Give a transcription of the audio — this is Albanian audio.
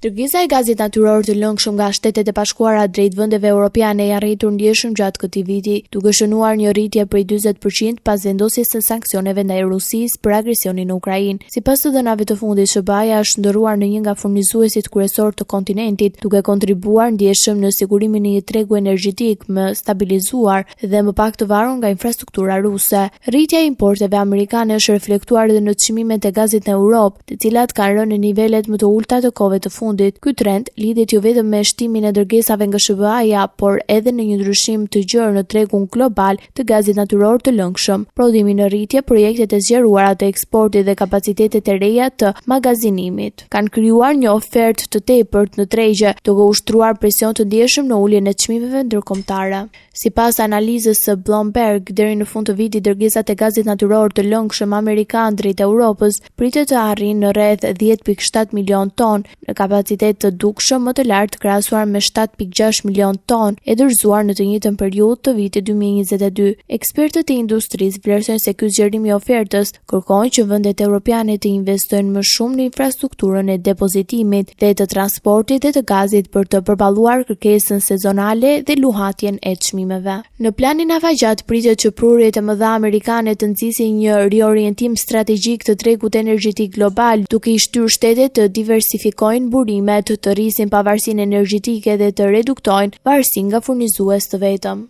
Dërgesa e gazit natyror të lëngshëm nga Shtetet e Bashkuara drejt vendeve europiane i arritur ndjeshëm gjatë këtij viti, duke shënuar një rritje prej 40% pas vendosjes së sanksioneve ndaj Rusisë për agresionin në Ukrainë. Sipas të dhënave të fundit, SBA-ja është ndërruar në një nga furnizuesit kryesor të kontinentit, duke kontribuar ndjeshëm në sigurimin e një tregu energjetik më stabilizuar dhe më pak të varur nga infrastruktura ruse. Rritja e importeve amerikane është reflektuar edhe në çmimet e gazit në Europë, të cilat kanë rënë në nivelet më të ulta të kohëve të fundit. Ky trend lidhet jo vetëm me shtimin e dërgesave nga SBA-ja, por edhe në një ndryshim të gjerë në tregun global të gazit natyror të lëngshëm. Prodhimi në rritje, projektet e zgjeruara të eksportit dhe kapacitetet e reja të magazinimit kanë krijuar një ofertë të tepërt në tregje, duke ushtruar presion të ndjeshëm në uljen e çmimeve ndërkombëtare. Sipas analizës së Bloomberg, deri në fund të vitit dërgesat e gazit natyror të lëngshëm amerikan drejt Europës pritet të arrijnë në rreth 10.7 milion ton, në kapacitet të dukshëm më të lartë krahasuar me 7.6 milion ton e dorëzuar në të njëjtën periudhë të vitit 2022. Ekspertët e industrisë vlerësojnë se ky zgjerim i ofertës kërkojnë që vendet europiane të investojnë më shumë në infrastrukturën e depozitimit dhe të transportit dhe të gazit për të përballuar kërkesën sezonale dhe luhatjen e çmimeve. Në planin afatgjat pritet që prurjet e mëdha amerikane të nxisin një riorientim strategjik të tregut energjetik global, duke i shtyrë shtetet të diversifikojnë burimet, të rrisin pavarësinë energjetike dhe të reduktojnë varësinë nga furnizues të vetëm.